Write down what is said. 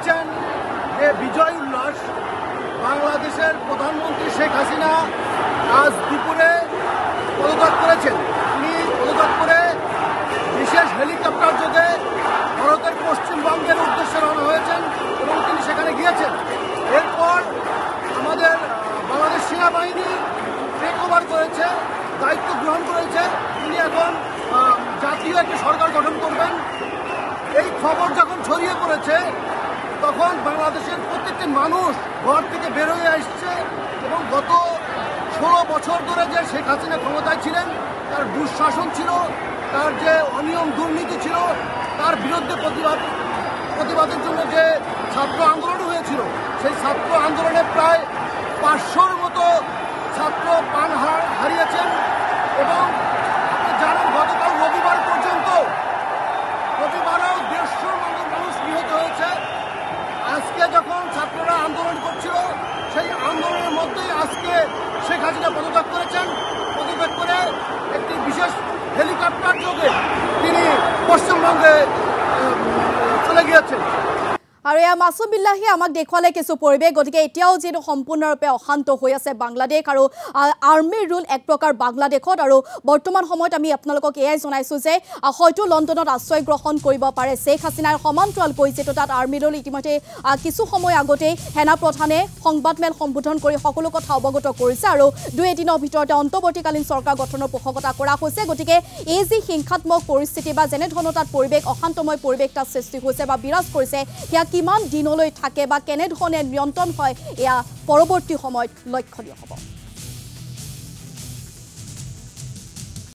যে বিজয় উল্লাস বাংলাদেশের প্রধানমন্ত্রী শেখ হাসিনা আজ দুপুরে পদত্যাগ করেছেন। তিনি পদত্যাগ করে বিশেষ হেলিকপ্টার যোগে ভারতের পশ্চিমবঙ্গের উদ্দেশ্যে রওনা হয়েছেন এবং তিনি সেখানে গিয়েছেন। এরপর আমাদের বাংলাদেশ সেনাবাহিনী টেক ওভার করেছে, দায়িত্ব গ্রহণ করেছে। তিনি এখন জাতীয় একটি সরকার গঠন করবেন। এই খবর যখন ছড়িয়ে পড়েছে তখন বাংলাদেশের প্রত্যেকটি মানুষ ঘর থেকে বের হয়ে আসছে এবং গত 16 বছর ধরে যে শেখ হাসিনা ক্ষমতায় ছিলেন, তার দুঃশাসন ছিল, তার যে অনিয়ম দুর্নীতি ছিল, তার বিরুদ্ধে প্রতিবাদের জন্য যে ছাত্র আন্দোলন হয়েছিল, সেই ছাত্র আন্দোলনে প্রায় 500-র মতো ছাত্র প্রাণ হারিয়েছেন এবং জানেন গতকাল রবিবার পর্যন্ত রবিবারেও 150 মানুষ নিহত হয়েছে। আজকে যখন ছাত্ররা আন্দোলন করছিল সেই আন্দোলনের মধ্যেই আজকে শেখ হাসিনা পদত্যাগ করেছেন। পদত্যাগ করে একটি বিশেষ হেলিকপ্টার যোগে তিনি পশ্চিমবঙ্গে চলে গিয়েছেন। আৰু এয়া মাসুম বিল্লাহি আমাক দেখুৱালে কিছু পৰিৱেশ। গতিকে এতিয়াও যিহেতু সম্পূৰ্ণৰূপে অশান্ত হৈ আছে বাংলাদেশ আৰু আৰ্মিৰ ৰুল এক প্ৰকাৰ বাংলাদেশত। আৰু বৰ্তমান সময়ত আমি আপোনালোকক এয়াই জনাইছোঁ যে হয়তো লণ্ডনত আশ্ৰয় গ্ৰহণ কৰিব পাৰে শেখ হাছিনাৰ সমান্তৰালকৈ যিটো তাত আৰ্মি ৰুল ইতিমধ্যে কিছু সময় আগতেই সেনা প্ৰধানে সংবাদমেল সম্বোধন কৰি সকলো কথা অৱগত কৰিছে আৰু 2 দিনৰ ভিতৰতে অন্তৱৰ্তীকালীন চৰকাৰ গঠনৰ পোষকতা কৰা হৈছে। গতিকে এই যি হিংসাত্মক পৰিস্থিতি বা যেনেধৰণৰ তাত পৰিৱেশ অশান্তময় পৰিৱেশ তাত সৃষ্টি হৈছে বা বিৰাজ কৰিছে, সেয়া কিমান দিনলৈ থাকে বা কেনেধৰণে নিয়ন্ত্ৰণ হয়, এয়া পৰৱৰ্তী সময়ত লক্ষণীয় হ'ব।